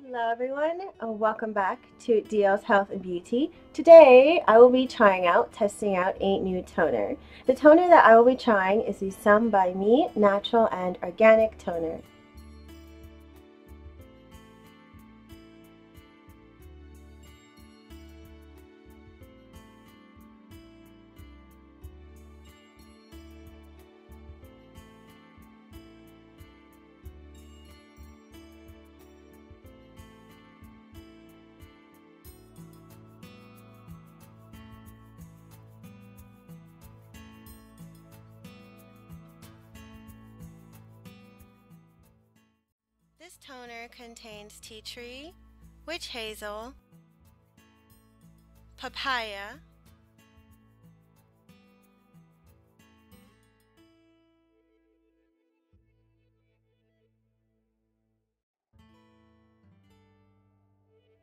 Hello everyone, and welcome back to DL's Health and Beauty. Today I will be testing out a new toner. The toner that I will be trying is the SomeByMi Natural and Organic Toner. This toner contains tea tree, witch hazel, papaya,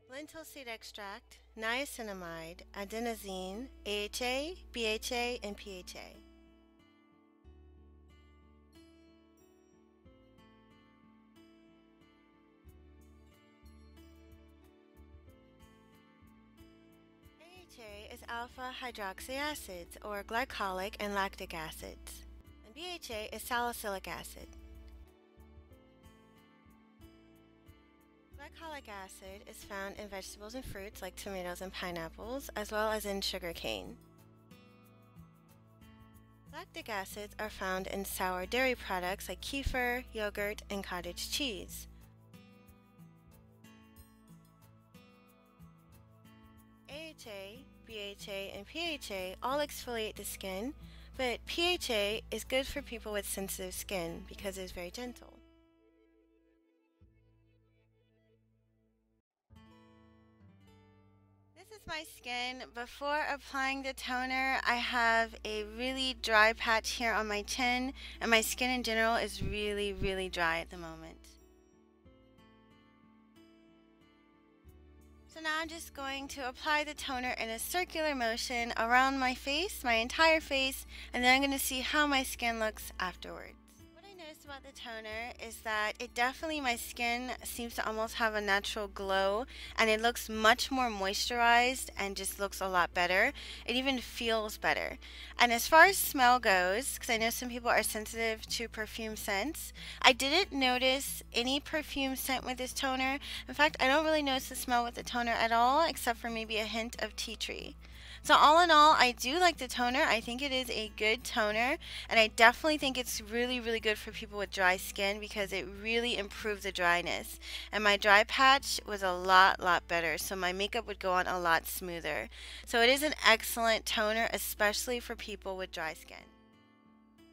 lentil seed extract, niacinamide, adenosine, AHA, BHA, and PHA. AHA is alpha hydroxy acids, or glycolic and lactic acids, and BHA is salicylic acid. Glycolic acid is found in vegetables and fruits like tomatoes and pineapples, as well as in sugarcane. Lactic acids are found in sour dairy products like kefir, yogurt, and cottage cheese. AHA, BHA, and PHA all exfoliate the skin, but PHA is good for people with sensitive skin because it is very gentle. This is my skin. Before applying the toner, I have a really dry patch here on my chin, and my skin in general is really dry at the moment. So now I'm just going to apply the toner in a circular motion around my face, my entire face, and then I'm going to see how my skin looks afterwards. What I noticed about the toner is that my skin seems to almost have a natural glow, and it looks much more moisturized and just looks a lot better. It even feels better. And as far as smell goes, because I know some people are sensitive to perfume scents, I didn't notice any perfume scent with this toner. In fact, I don't really notice the smell with the toner at all, except for maybe a hint of tea tree. So all in all, I do like the toner. I think it is a good toner, and I definitely think it's really good for people with dry skin because it really improves the dryness. And my dry patch was a lot better, so my makeup would go on a lot smoother. So it is an excellent toner, especially for people with dry skin.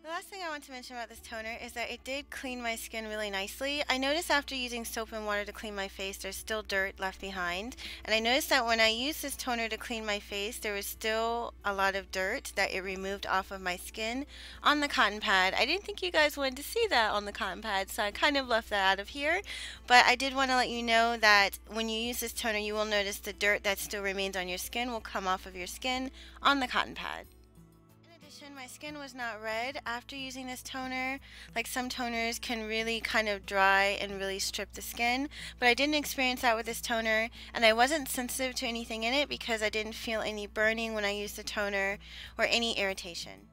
The last thing I want to mention about this toner is that it did clean my skin really nicely. I noticed after using soap and water to clean my face, there's still dirt left behind. And I noticed that when I used this toner to clean my face, there was still a lot of dirt that it removed off of my skin on the cotton pad. I didn't think you guys wanted to see that on the cotton pad, so I kind of left that out of here. But I did want to let you know that when you use this toner, you will notice the dirt that still remains on your skin will come off of your skin on the cotton pad. My skin was not red after using this toner. Like some toners can really kind of dry and really strip the skin, but I didn't experience that with this toner, and I wasn't sensitive to anything in it because I didn't feel any burning when I used the toner or any irritation.